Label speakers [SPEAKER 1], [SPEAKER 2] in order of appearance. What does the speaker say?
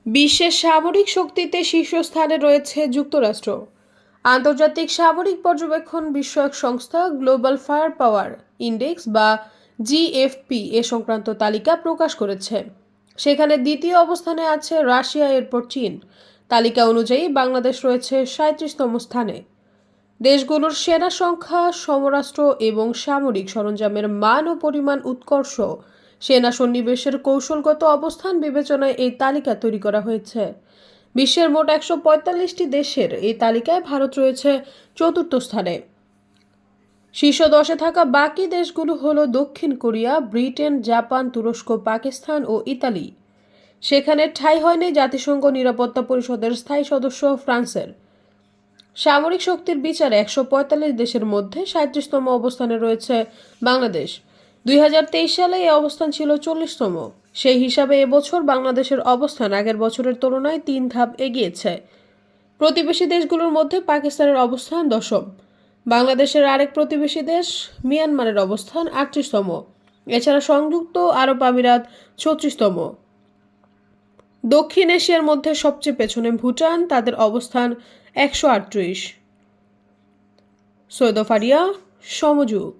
[SPEAKER 1] বিশ্বের সামরিক শক্তিতে শীর্ষস্থানে রয়েছে যুক্তরাষ্ট্র। আন্তর্জাতিক সামরিক পর্যবেক্ষণ বিষয়ক সংস্থা গ্লোবাল ফায়ার পাওয়ার ইন্ডেক্স বা জিএফপি এ সংক্রান্ত তালিকা প্রকাশ করেছে। সেখানে দ্বিতীয় অবস্থানে আছে রাশিয়া, এরপর চীন। তালিকা অনুযায়ী বাংলাদেশ রয়েছে ৩৭তম স্থানে। দেশগুলোর সেনা সংখ্যা, সমরাস্ত্র এবং সামরিক সরঞ্জামের মান ও পরিমাণ, উৎকর্ষ, সেনা সন্নিবেশের কৌশলগত অবস্থান বিবেচনায় এই তালিকা তৈরি করা হয়েছে। বিশ্বের মোট ১৪৫টি দেশের এই তালিকায় ভারত রয়েছে চতুর্থ স্থানে। শীর্ষ ১০-এ থাকা বাকি দেশগুলো হলো দক্ষিণ কোরিয়া, ব্রিটেন, জাপান, তুরস্ক, পাকিস্তান ও ইতালি। সেখানে ঠাঁই হয়নি জাতিসংঘ নিরাপত্তা পরিষদের স্থায়ী সদস্য ফ্রান্সের। সামরিক শক্তির বিচারে ১৪৫ দেশের মধ্যে ৩৭তম অবস্থানে রয়েছে বাংলাদেশ। ২০২৩ সালে এই অবস্থান ছিল ৪০তম। সেই হিসাবে এবছর বাংলাদেশের অবস্থান আগের বছরের তুলনায় ৩ ধাপ এগিয়েছে। প্রতিবেশী দেশগুলোর মধ্যে পাকিস্তানের অবস্থান ১০ম। বাংলাদেশের আরেক প্রতিবেশী দেশ মিয়ানমারের অবস্থান ৩৮তম। এছাড়া সংযুক্ত আরব আমিরাত ৩৬তম। দক্ষিণ এশিয়ার মধ্যে সবচেয়ে পেছনে ভুটান, তাদের অবস্থান ১৩৮। সৈয়দ ফারিয়া, সমযুগ।